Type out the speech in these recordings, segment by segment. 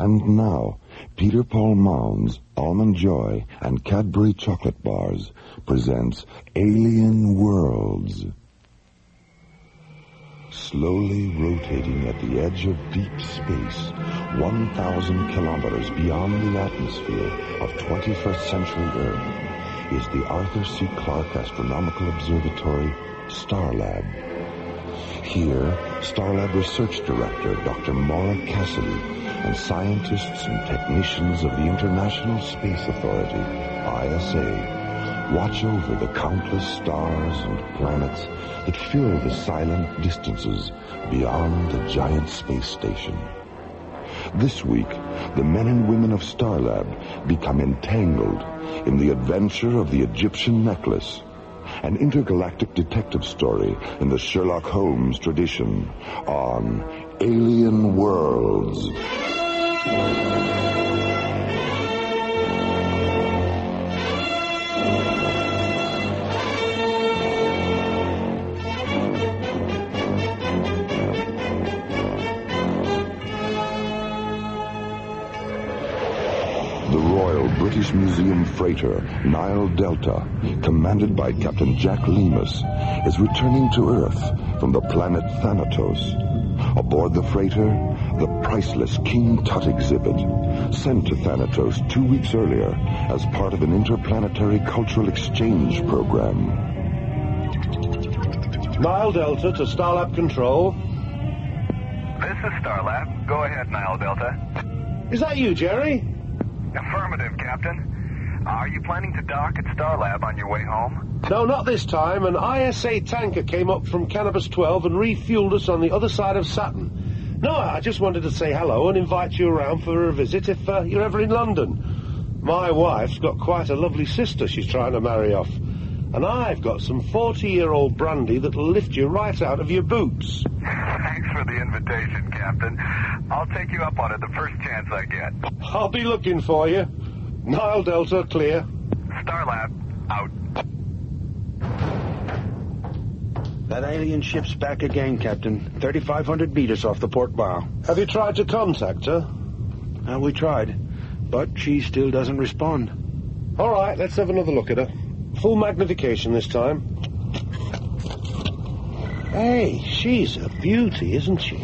And now, Peter Paul Mound's Almond Joy and Cadbury Chocolate Bars presents Alien Worlds. Slowly rotating at the edge of deep space, 1,000 kilometers beyond the atmosphere of 21st century Earth, is the Arthur C. Clarke Astronomical Observatory, Starlab. Here, Starlab Research Director Dr. Maura Cassidy and scientists and technicians of the International Space Authority, ISA, watch over the countless stars and planets that fill the silent distances beyond the giant space station. This week, the men and women of Starlab become entangled in the adventure of the Egyptian necklace, an intergalactic detective story in the Sherlock Holmes tradition on Alien Worlds. The Royal British Museum freighter Nile Delta, commanded by Captain Jack Lemus, is returning to Earth from the planet Thanatos. Aboard the freighter, the priceless King Tut exhibit, sent to Thanatos 2 weeks earlier as part of an interplanetary cultural exchange program. Nile Delta to Starlab Control. This is Starlab. Go ahead, Nile Delta. Is that you, Jerry? Affirmative, Captain. Are you planning to dock at Starlab on your way home? No, not this time. An ISA tanker came up from Cannabis 12 and refueled us on the other side of Saturn. No, I just wanted to say hello and invite you around for a visit if you're ever in London. My wife's got quite a lovely sister she's trying to marry off. And I've got some 40-year-old brandy that'll lift you right out of your boots. Thanks for the invitation, Captain. I'll take you up on it the first chance I get. I'll be looking for you. Nile Delta, clear. Starlab, out. That alien ship's back again, Captain. 3,500 meters off the port bow. Have you tried to contact her? We tried, but she still doesn't respond. All right, let's have another look at her. Full magnification this time. Hey, she's a beauty, isn't she?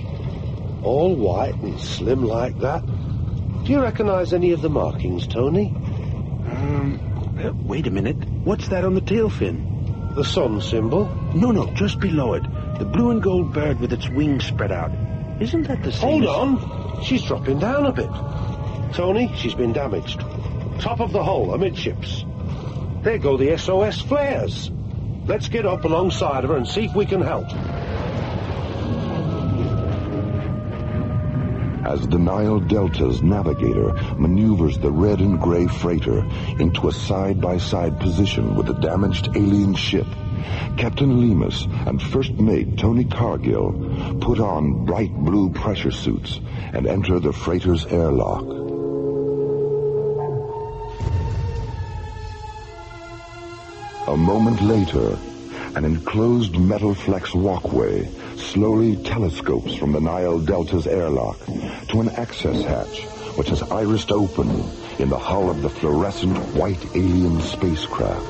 All white and slim like that. Do you recognize any of the markings, Tony? Wait a minute. What's that on the tail fin? The sun symbol? No, just below it. The blue and gold bird with its wings spread out. Isn't that the same? Hold on. She's dropping down a bit. Tony, she's been damaged. Top of the hull, amidships. There go the SOS flares. Let's get up alongside of her and see if we can help. As the Nile Delta's navigator maneuvers the red and gray freighter into a side-by-side position with the damaged alien ship, Captain Lemus and First Mate Tony Cargill put on bright blue pressure suits and enter the freighter's airlock. A moment later, an enclosed metal flex walkway slowly telescopes from the Nile Delta's airlock to an access hatch which is irised open in the hull of the fluorescent white alien spacecraft.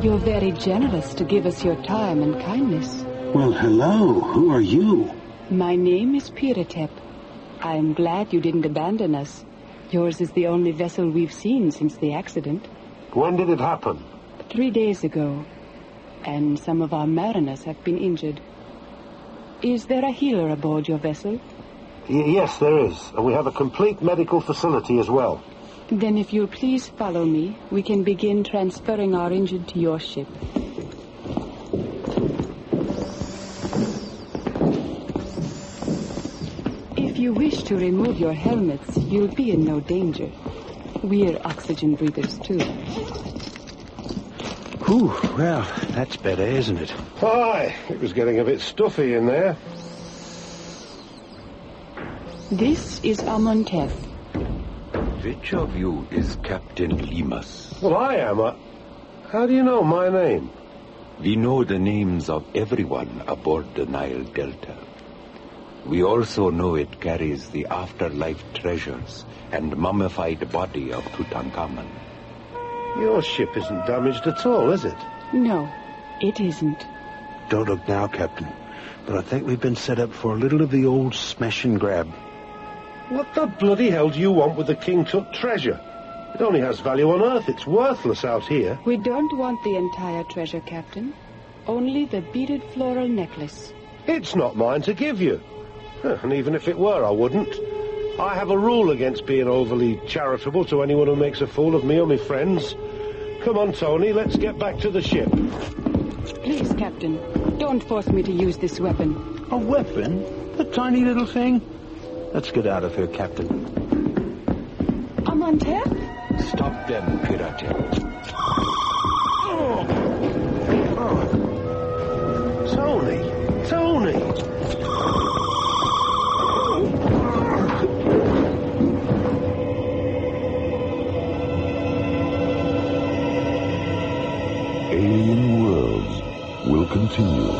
You're very generous to give us your time and kindness. Well, hello. Who are you? My name is Piratep. I'm glad you didn't abandon us. Yours is the only vessel we've seen since the accident. When did it happen? 3 days ago. And some of our mariners have been injured. Is there a healer aboard your vessel? Yes, there is. And we have a complete medical facility as well. Then if you'll please follow me, we can begin transferring our injured to your ship. If you wish to remove your helmets, you'll be in no danger. We're oxygen breathers, too. Whew, well, that's better, isn't it? Hi, it was getting a bit stuffy in there. This is Amontef. Which of you is Captain Lemus? Well, I am. How do you know my name? We know the names of everyone aboard the Nile Delta. We also know it carries the afterlife treasures and mummified body of Tutankhamun. Your ship isn't damaged at all, is it? No, it isn't. Don't look now, Captain. But I think we've been set up for a little of the old smash and grab. What the bloody hell do you want with the King Tut treasure? It only has value on Earth. It's worthless out here. We don't want the entire treasure, Captain. Only the beaded floral necklace. It's not mine to give you. And even if it were, I wouldn't. I have a rule against being overly charitable to anyone who makes a fool of me or my friends. Come on, Tony, let's get back to the ship. Please, Captain, don't force me to use this weapon. A weapon? A tiny little thing? Let's get out of here, Captain. Amantep? Stop them, Piratep. Tony! Alien Worlds will continue.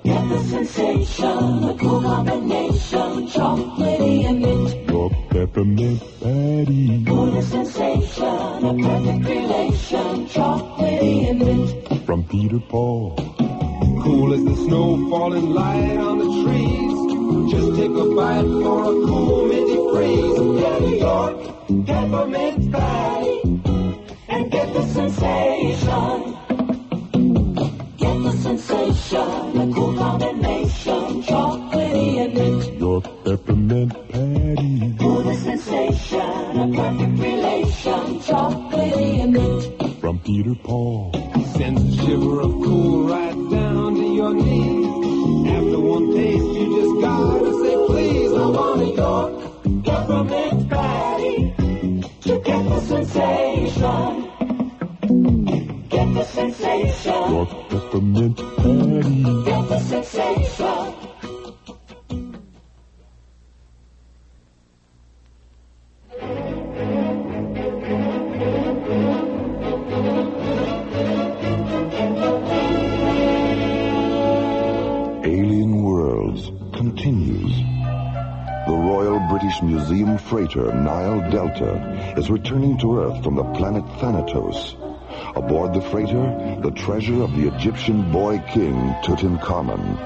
Get the sensation, the cool combination, chocolatey and mint. Your peppermint patty. Cool the sensation, a perfect relation, chocolatey and mint. From Peter Paul. Cool as the snow falling light on the trees. Just take a bite for a cool minty freeze. Get New York, peppermint patty, and get the sensation. Get the sensation, a cool combination, chocolatey and mint. Your peppermint patty. Cool the sensation, a perfect relation, chocolatey and mint. From Peter Paul. Sends a shiver of cool right down to your knees. After one taste, you just gotta say, please, I want a York Peppermint patty to get the sensation. Get the sensation. Your peppermint patty. Get the sensation. Alien Worlds continues. The Royal British Museum freighter Nile Delta is returning to Earth from the planet Thanatos. Aboard the freighter, the treasure of the Egyptian boy king Tutankhamun.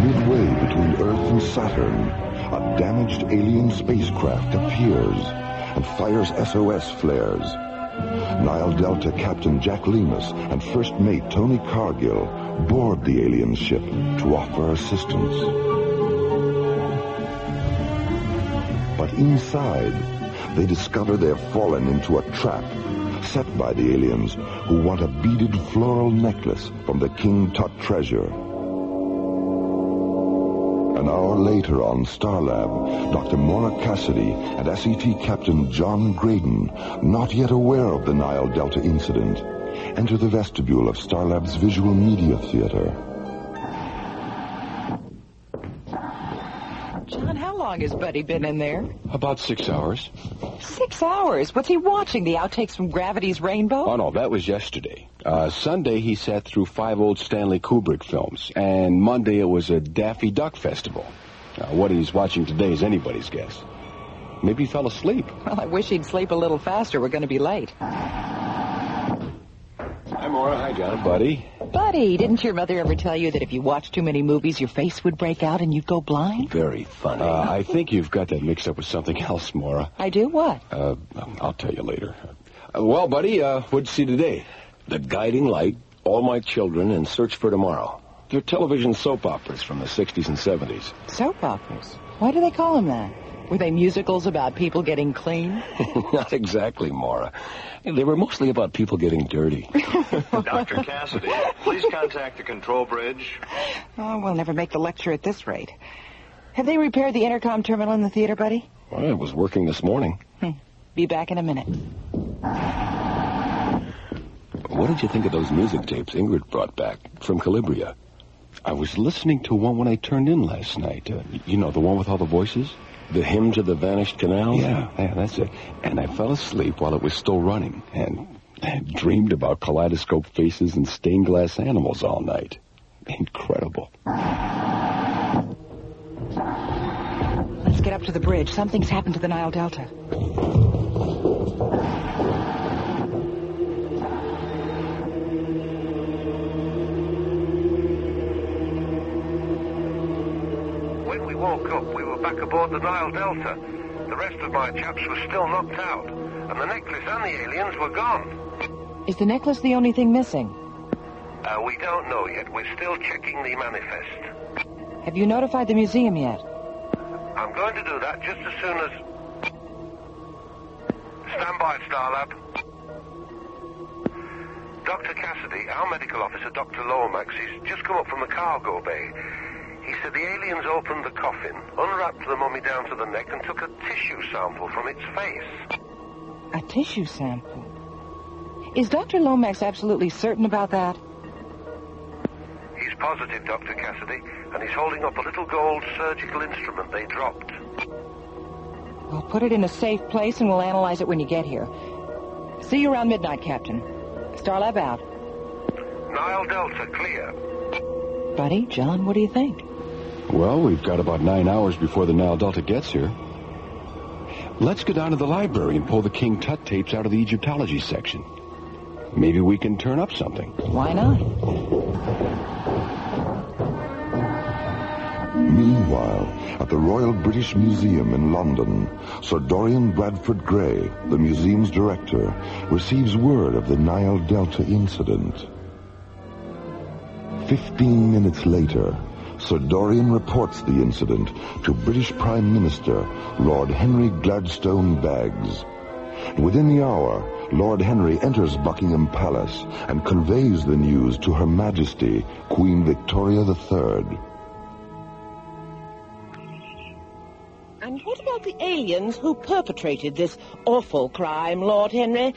Midway between Earth and Saturn, a damaged alien spacecraft appears and fires SOS flares. Nile Delta Captain Jack Lemus and First Mate Tony Cargill board the alien ship to offer assistance. But inside, they discover they've fallen into a trap set by the aliens who want a beaded floral necklace from the King Tut treasure. An hour later on Starlab, Dr. Maura Cassidy and SET Captain John Graydon, not yet aware of the Nile Delta incident, enter the vestibule of Starlab's Visual Media Theater. John, how long has Buddy been in there? About 6 hours. 6 hours? What's he watching? The outtakes from Gravity's Rainbow? Oh, no, that was yesterday. Sunday, he sat through 5 old Stanley Kubrick films. And Monday, it was a Daffy Duck Festival. What he's watching today is anybody's guess. Maybe he fell asleep. Well, I wish he'd sleep a little faster. We're going to be late. Hi, Maura. Hi, John. Buddy. Buddy, didn't your mother ever tell you that if you watched too many movies, your face would break out and you'd go blind? Very funny. I think you've got that mixed up with something else, Maura. I do? What? I'll tell you later. Well, buddy, what'd you see today? The Guiding Light, All My Children, and Search for Tomorrow. They're television soap operas from the 60s and 70s. Soap operas? Why do they call them that? Were they musicals about people getting clean? Not exactly, Maura. They were mostly about people getting dirty. Dr. Cassidy, please contact the control bridge. Oh, we'll never make the lecture at this rate. Have they repaired the intercom terminal in the theater, Buddy? Well, it was working this morning. Be back in a minute. What did you think of those music tapes Ingrid brought back from Calabria? I was listening to one when I turned in last night. You know, the one with all the voices? The Hymn to the Vanished Canals? Yeah, that's it. And I fell asleep while it was still running, and I dreamed about kaleidoscope faces and stained glass animals all night. Incredible. Let's get up to the bridge. Something's happened to the Nile Delta. When we woke up, we were back aboard the Nile Delta. The rest of my chaps were still knocked out, and the necklace and the aliens were gone. Is the necklace the only thing missing? We don't know yet. We're still checking the manifest. Have you notified the museum yet? I'm going to do that just as soon as... Stand by, Starlab. Dr. Cassidy, our medical officer, Dr. Lomax, he's just come up from the cargo bay. He said the aliens opened the coffin, unwrapped the mummy down to the neck, and took a tissue sample from its face. A tissue sample? Is Dr. Lomax absolutely certain about that? He's positive, Dr. Cassidy, and he's holding up a little gold surgical instrument they dropped. Well, put it in a safe place and we'll analyze it when you get here. See you around midnight, Captain. Starlab out. Nile Delta, clear. Buddy, John, what do you think? Well, we've got about 9 hours before the Nile Delta gets here. Let's go down to the library and pull the King Tut tapes out of the Egyptology section. Maybe we can turn up something. Why not? Meanwhile, at the Royal British Museum in London, Sir Dorian Bradford Gray, the museum's director, receives word of the Nile Delta incident. 15 minutes later, Sir Dorian reports the incident to British Prime Minister Lord Henry Gladstone Baggs. Within the hour, Lord Henry enters Buckingham Palace and conveys the news to Her Majesty, Queen Victoria III. And what about the aliens who perpetrated this awful crime, Lord Henry?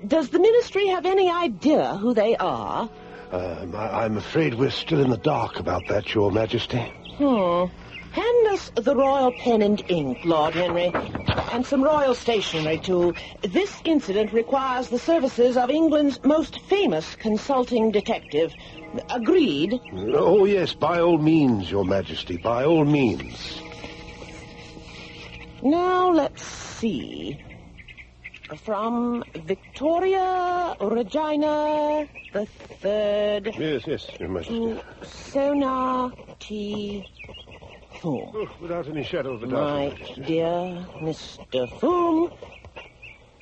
Does the Ministry have any idea who they are? I'm afraid we're still in the dark about that, Your Majesty. Hand us the royal pen and ink, Lord Henry, and some royal stationery, too. This incident requires the services of England's most famous consulting detective. Agreed? Oh, yes, by all means, Your Majesty, by all means. Now, let's see. From Victoria Regina the Third. Yes, Your Majesty. To Sona T. Foom. Oh, without any shadow of a doubt, My Your Majesty. dear Mr. Foom,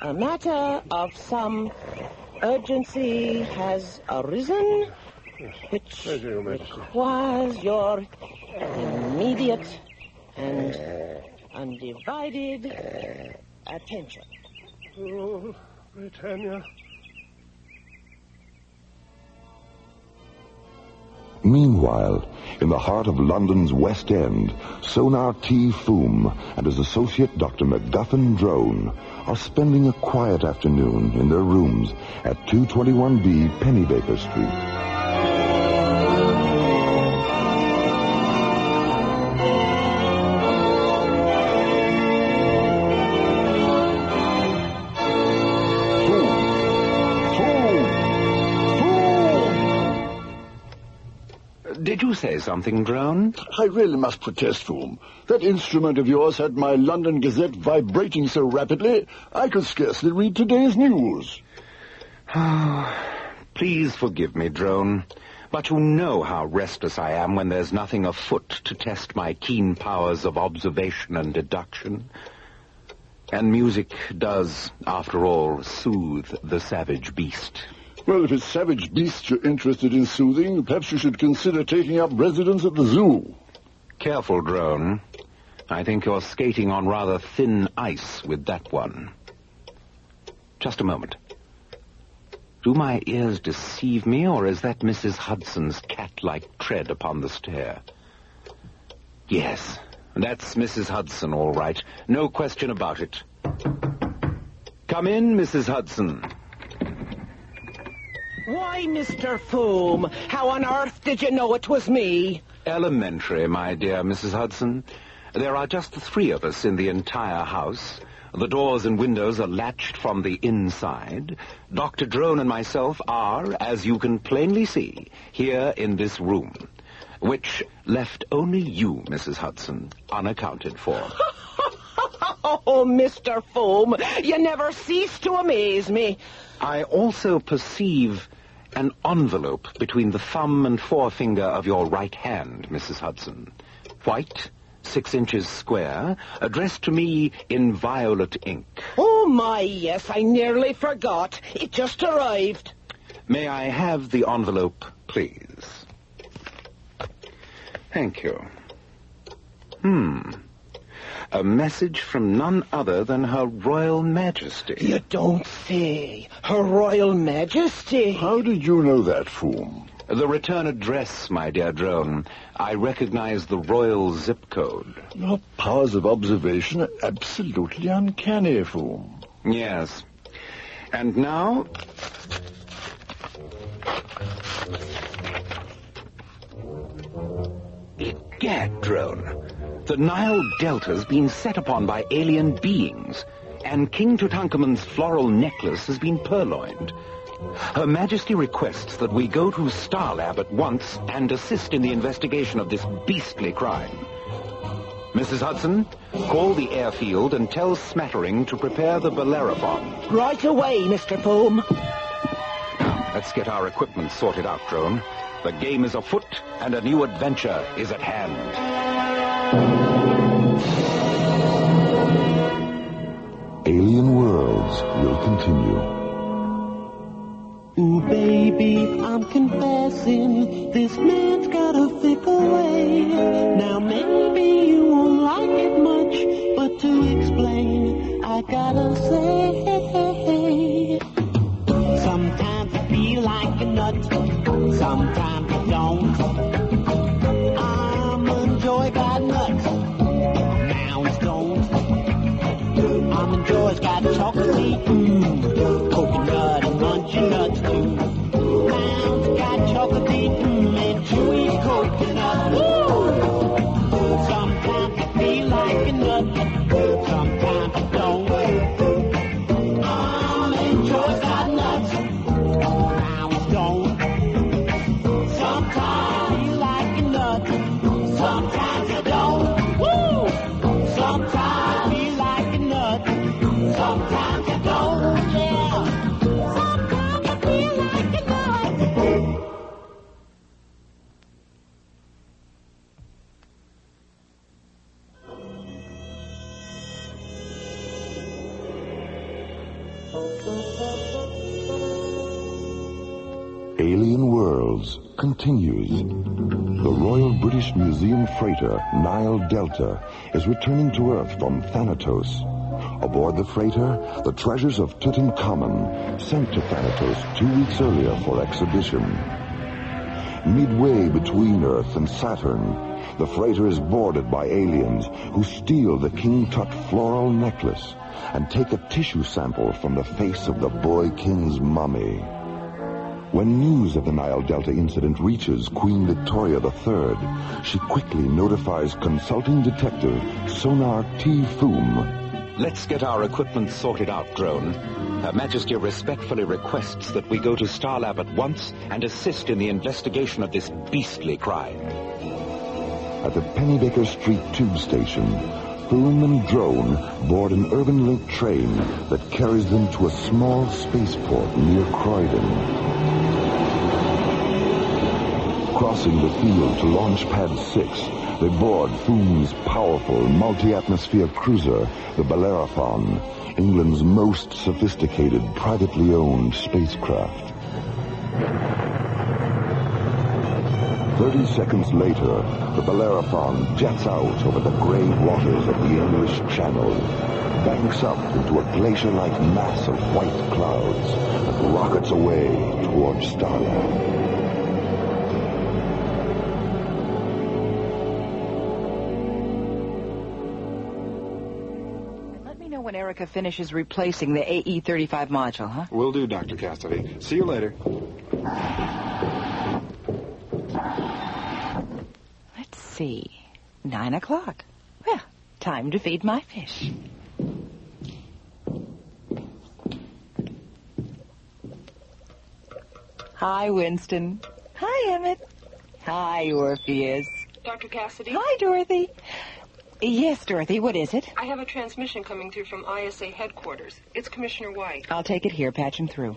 a matter of some urgency has arisen, which requires your immediate and undivided attention. Oh, Britannia. Meanwhile, in the heart of London's West End, Sonar T. Foom and his associate Dr. MacGuffin Drone are spending a quiet afternoon in their rooms at 221B Pennybaker Street. Did you say something, Drone? I really must protest, Foom. That instrument of yours had my London Gazette vibrating so rapidly, I could scarcely read today's news. Please forgive me, Drone, but you know how restless I am when there's nothing afoot to test my keen powers of observation and deduction. And music does, after all, soothe the savage beast. Well, if it's savage beasts you're interested in soothing, perhaps you should consider taking up residence at the zoo. Careful, Drone. I think you're skating on rather thin ice with that one. Just a moment. Do my ears deceive me, or is that Mrs. Hudson's cat-like tread upon the stair? Yes, that's Mrs. Hudson, all right. No question about it. Come in, Mrs. Hudson. Why, Mr. Foom, how on earth did you know it was me? Elementary, my dear Mrs. Hudson. There are just the three of us in the entire house. The doors and windows are latched from the inside. Dr. Drone and myself are, as you can plainly see, here in this room, which left only you, Mrs. Hudson, unaccounted for. Oh, Mr. Foam, you never cease to amaze me. I also perceive an envelope between the thumb and forefinger of your right hand, Mrs. Hudson. White, 6 inches square, addressed to me in violet ink. Oh, my, yes, I nearly forgot. It just arrived. May I have the envelope, please? Thank you. A message from none other than Her Royal Majesty. You don't say. Her Royal Majesty? How did you know that, Foom? The return address, my dear Drone. I recognize the royal zip code. Your powers of observation are absolutely uncanny, Foom. Yes. And now... Egad, Drone. The Nile Delta's been set upon by alien beings, and King Tutankhamun's floral necklace has been purloined. Her Majesty requests that we go to Starlab at once and assist in the investigation of this beastly crime. Mrs. Hudson, call the airfield and tell Smattering to prepare the Bellerophon. Right away, Mr. Foam. Now, let's get our equipment sorted out, Drone. The game is afoot, and a new adventure is at hand. Alien Worlds will continue. Ooh, baby, I'm confessing, this man's got a fickle way. Now, maybe you won't like it much, but to explain, I gotta say, sometimes I feel like a nut, sometimes I don't. I'm enjoyed by nuts, now it's don't. I'm enjoyed, got chocolate, coconut and munchy nuts too. Now got chocolate, and chewy coconut. Woo! Sometimes I feel like a nut, sometimes I don't. I'm enjoyed by nuts, now it's don't. Sometimes I feel like a nut, sometimes I don't. Woo! Sometimes I feel like a nut, sometimes I don't. Yeah. Sometimes I feel like a nut. Alien Worlds continues. The Royal British Museum freighter Nile Delta is returning to Earth from Thanatos. Aboard the freighter, the treasures of Tutankhamun, sent to Thanatos 2 weeks earlier for exhibition. Midway between Earth and Saturn, the freighter is boarded by aliens who steal the King Tut floral necklace and take a tissue sample from the face of the boy king's mummy. When news of the Nile Delta incident reaches Queen Victoria III, she quickly notifies consulting detective Sonar T. Foom. Let's get our equipment sorted out, Drone. Her Majesty respectfully requests that we go to Starlab at once and assist in the investigation of this beastly crime. At the Pennybaker Street tube station, Foom and Drone board an urban link train that carries them to a small spaceport near Croydon. Crossing the field to Launch Pad 6, they board Foom's powerful multi-atmosphere cruiser, the Bellerophon, England's most sophisticated privately owned spacecraft. 30 seconds later, the Bellerophon jets out over the gray waters of the English Channel, banks up into a glacier-like mass of white clouds, and rockets away towards Starlab. When Erica finishes replacing the AE-35 module, huh? Will do, Dr. Cassidy. See you later. Let's see. 9 o'clock. Well, time to feed my fish. Hi, Winston. Hi, Emmett. Hi, Orpheus. Dr. Cassidy? Hi, Dorothy. Yes, Dorothy, what is it? I have a transmission coming through from ISA headquarters. It's Commissioner White. I'll take it here. Patch him through.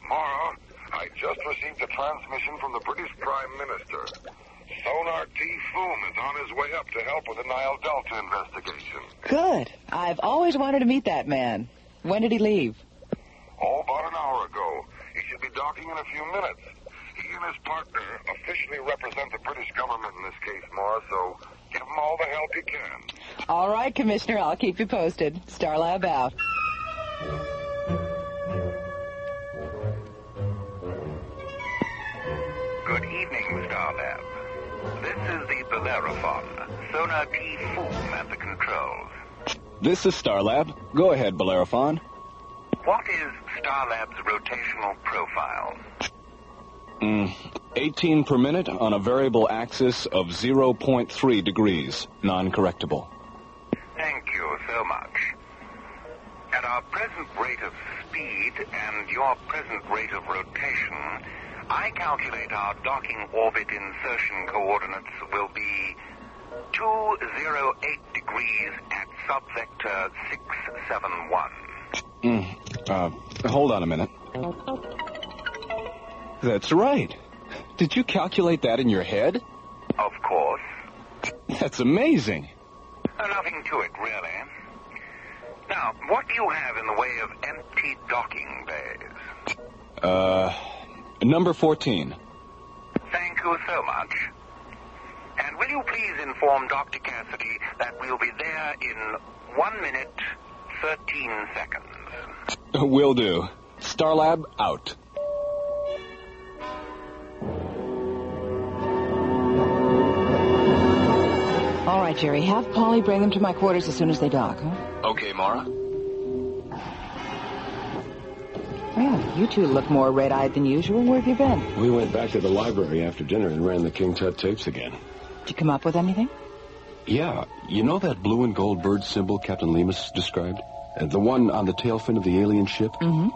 Mara, I just received a transmission from the British Prime Minister. Sonar T. Foom is on his way up to help with the Nile Delta investigation. Good. I've always wanted to meet that man. When did he leave? Oh, about an hour ago. He should be docking in a few minutes. He and his partner officially represent the British government in this case, Mara, so give him all the help you can. All right, Commissioner, I'll keep you posted. Starlab out. Good evening, Starlab. This is the Bellerophon. Sonar T. Foom at the controls. This is Starlab. Go ahead, Bellerophon. What is Starlab's rotational profile? 18 per minute on a variable axis of 0.3 degrees, non-correctable. Thank you so much. At our present rate of speed and your present rate of rotation, I calculate our docking orbit insertion coordinates will be 208 degrees at subvector 671. Hold on a minute. That's right. Did you calculate that in your head? Of course. That's amazing. Nothing to it, really. Now, what do you have in the way of empty docking bays? Number 14. Thank you so much. And will you please inform Dr. Cassidy that we'll be there in 1 minute, 13 seconds. Will do. Starlab out. All right, Jerry, have Polly bring them to my quarters as soon as they dock, huh? Okay, Mara. Well, you two look more red-eyed than usual. Where have you been? We went back to the library after dinner and ran the King Tut tapes again. Did you come up with anything? Yeah. You know that blue and gold bird symbol Captain Lemus described? The one on the tail fin of the alien ship? Mm-hmm.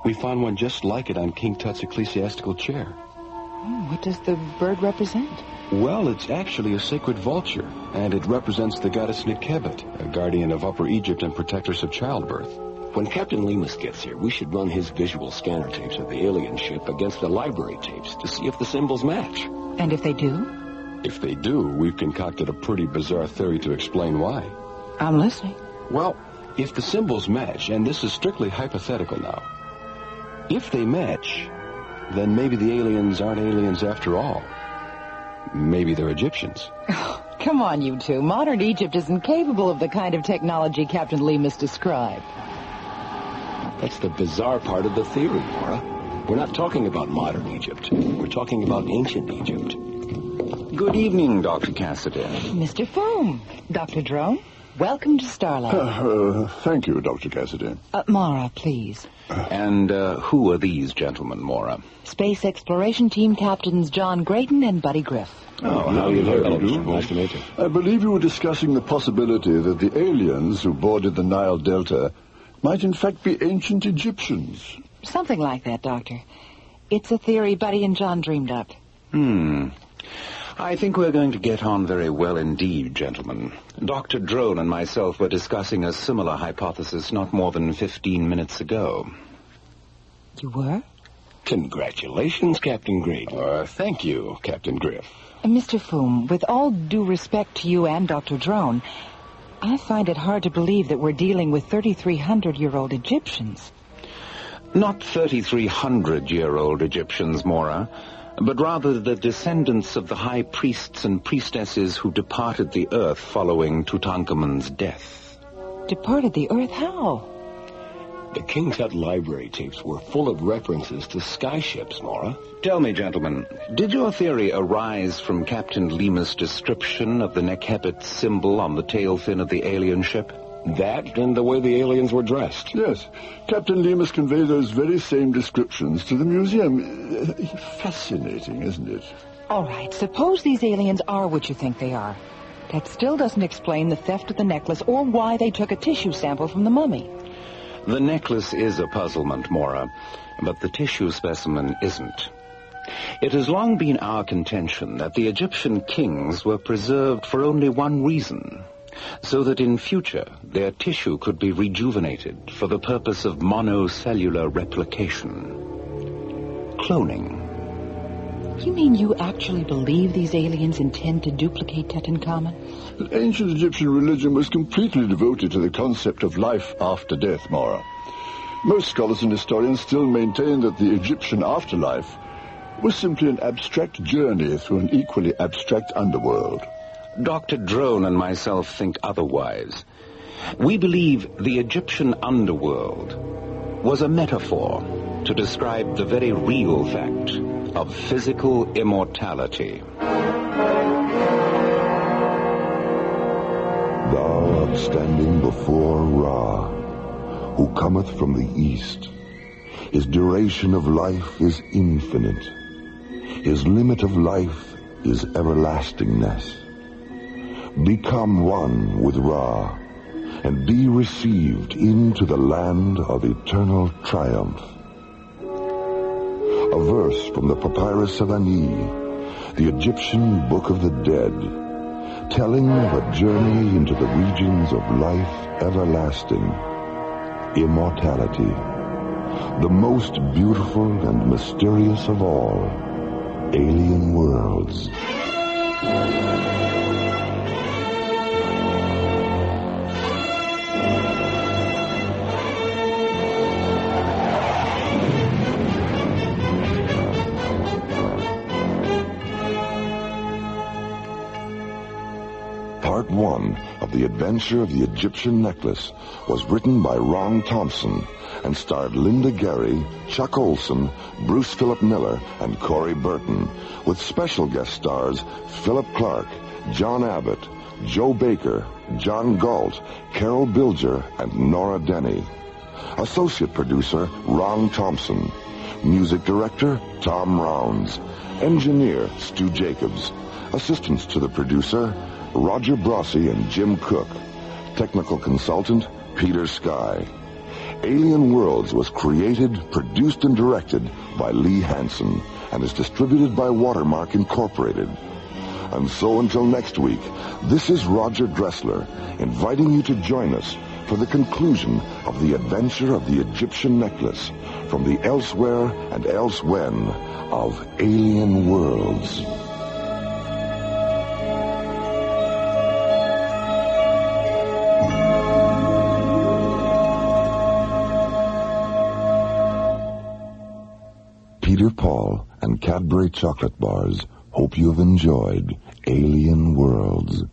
We found one just like it on King Tut's ecclesiastical chair. What does the bird represent? Well, it's actually a sacred vulture, and it represents the goddess Nekebet, a guardian of Upper Egypt and protectress of childbirth. When Captain Lemus gets here, we should run his visual scanner tapes of the alien ship against the library tapes to see if the symbols match. And if they do? If they do, we've concocted a pretty bizarre theory to explain why. I'm listening. Well, if the symbols match, and this is strictly hypothetical now, if they match, then maybe the aliens aren't aliens after all. Maybe they're Egyptians. Oh, come on, you two. Modern Egypt isn't capable of the kind of technology Captain Lemus described. That's the bizarre part of the theory, Nora. We're not talking about modern Egypt. We're talking about ancient Egypt. Good evening, Dr. Cassidy. Mr. Foom. Dr. Drone, welcome to Starlab. Thank you, Dr. Cassidy. Mara, please. And who are these gentlemen, Mora? Space Exploration Team Captains John Grayton and Buddy Griff. Oh, how do you do? Nice to meet you. I believe you were discussing the possibility that the aliens who boarded the Nile Delta might in fact be ancient Egyptians. Something like that, Doctor. It's a theory Buddy and John dreamed up. I think we're going to get on very well indeed, gentlemen. Dr. Drone and myself were discussing a similar hypothesis not more than 15 minutes ago. You were? Congratulations, Captain Grayton. Thank you, Captain Griff. Mr. Foom, with all due respect to you and Dr. Drone, I find it hard to believe that we're dealing with 3,300-year-old Egyptians. Not 3,300-year-old Egyptians, Mora, but rather the descendants of the high priests and priestesses who departed the earth following Tutankhamun's death. Departed the earth? How? The King Tut library tapes were full of references to skyships, Nora. Tell me, gentlemen, did your theory arise from Captain Lemus' description of the Nekebet symbol on the tail fin of the alien ship? That and the way the aliens were dressed. Yes. Captain Lemus conveyed those very same descriptions to the museum. Fascinating, isn't it? All right, suppose these aliens are what you think they are. That still doesn't explain the theft of the necklace or why they took a tissue sample from the mummy. The necklace is a puzzlement, Mora, but the tissue specimen isn't. It has long been our contention that the Egyptian kings were preserved for only one reason, so that in future their tissue could be rejuvenated for the purpose of monocellular replication. Cloning. You mean you actually believe these aliens intend to duplicate Tutankhamun? Ancient Egyptian religion was completely devoted to the concept of life after death, Mara. Most scholars and historians still maintain that the Egyptian afterlife was simply an abstract journey through an equally abstract underworld. Dr. Drone and myself think otherwise. We believe the Egyptian underworld was a metaphor to describe the very real fact of physical immortality. Thou art standing before Ra, who cometh from the east. His duration of life is infinite. His limit of life is everlastingness. Become one with Ra, and be received into the land of eternal triumph. A verse from the Papyrus of Ani, the Egyptian Book of the Dead, telling of a journey into the regions of life everlasting, immortality, the most beautiful and mysterious of all, alien worlds. Part 1 of The Adventure of the Egyptian Necklace was written by Ron Thompson and starred Linda Gary, Chuck Olson, Bruce Philip Miller, and Corey Burton, with special guest stars Philip Clark, John Abbott, Joe Baker, John Galt, Carol Bilger, and Nora Denny. Associate producer Ron Thompson. Music director Tom Rounds. Engineer Stu Jacobs. Assistants to the producer Roger Brossi and Jim Cook. Technical consultant Peter Sky. Alien Worlds was created, produced, and directed by Lee Hansen and is distributed by Watermark Incorporated. And so until next week, this is Roger Dressler inviting you to join us for the conclusion of the adventure of the Egyptian necklace from the elsewhere and elsewhen of Alien Worlds. Peter Paul and Cadbury chocolate bars hope you have enjoyed Alien Worlds.